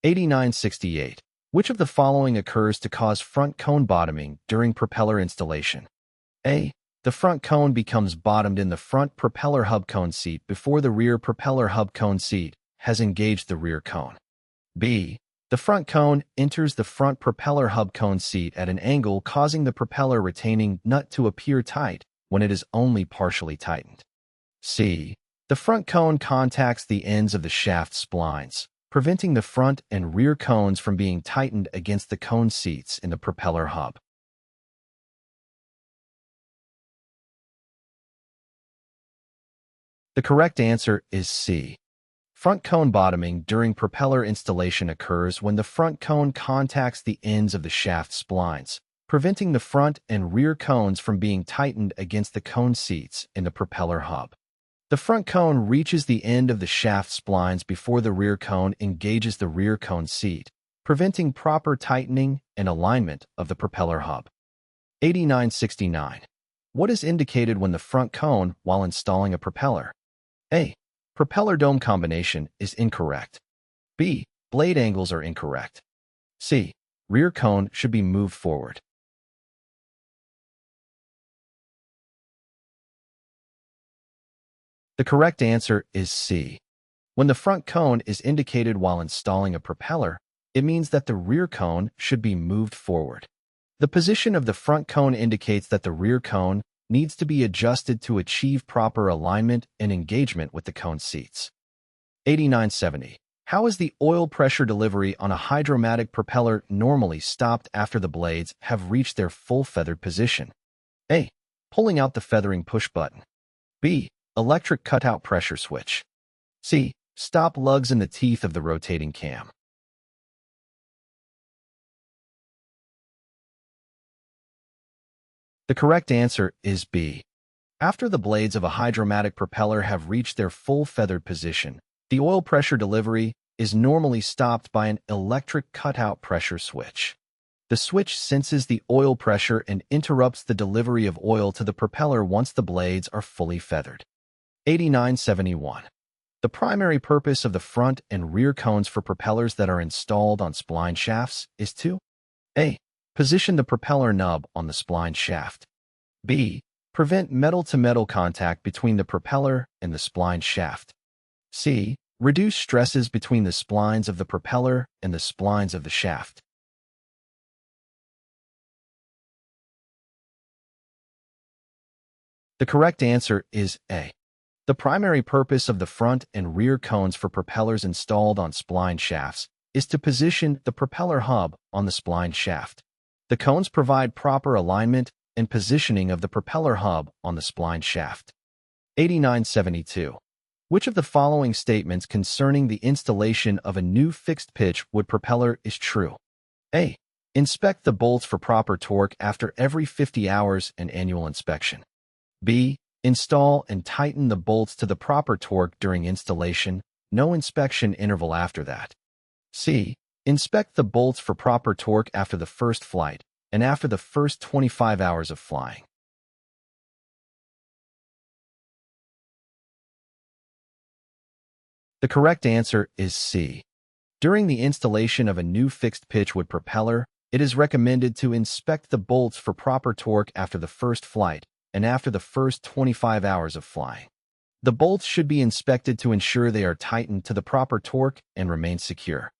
Q8968. Which of the following occurs to cause front cone bottoming during propeller installation? A. The front cone becomes bottomed in the front propeller hub cone seat before the rear propeller hub cone seat has engaged the rear cone. B. The front cone enters the front propeller hub cone seat at an angle, causing the propeller retaining nut to appear tight when it is only partially tightened. C. The front cone contacts the ends of the shaft splines, preventing the front and rear cones from being tightened against the cone seats in the propeller hub. The correct answer is C. Front cone bottoming during propeller installation occurs when the front cone contacts the ends of the shaft splines, preventing the front and rear cones from being tightened against the cone seats in the propeller hub. The front cone reaches the end of the shaft splines before the rear cone engages the rear cone seat, preventing proper tightening and alignment of the propeller hub. Q8969. What is indicated when the front cone while installing a propeller? A. Propeller dome combination is incorrect. B. Blade angles are incorrect. C. Rear cone should be moved forward. The correct answer is C. When the front cone is indicated while installing a propeller, it means that the rear cone should be moved forward. The position of the front cone indicates that the rear cone needs to be adjusted to achieve proper alignment and engagement with the cone seats. Q8970. How is the oil pressure delivery on a hydromatic propeller normally stopped after the blades have reached their full feathered position? A. Pulling out the feathering push button. B. Electric cutout pressure switch. C. Stop lugs in the teeth of the rotating cam. The correct answer is B. After the blades of a hydromatic propeller have reached their full feathered position, the oil pressure delivery is normally stopped by an electric cutout pressure switch. The switch senses the oil pressure and interrupts the delivery of oil to the propeller once the blades are fully feathered. Q8971. The primary purpose of the front and rear cones for propellers that are installed on spline shafts is to A. Position the propeller nub on the spline shaft. B. Prevent metal-to-metal contact between the propeller and the spline shaft. C. Reduce stresses between the splines of the propeller and the splines of the shaft. The correct answer is A. The primary purpose of the front and rear cones for propellers installed on spline shafts is to position the propeller hub on the spline shaft. The cones provide proper alignment and positioning of the propeller hub on the spline shaft. Q8972. Which of the following statements concerning the installation of a new fixed-pitch wood propeller is true? A. Inspect the bolts for proper torque after every 50 hours and annual inspection. B. Install and tighten the bolts to the proper torque during installation, no inspection interval after that. C. Inspect the bolts for proper torque after the first flight and after the first 25 hours of flying. The correct answer is C. During the installation of a new fixed-pitch wood propeller, it is recommended to inspect the bolts for proper torque after the first flight and after the first 25 hours of flying. The bolts should be inspected to ensure they are tightened to the proper torque and remain secure.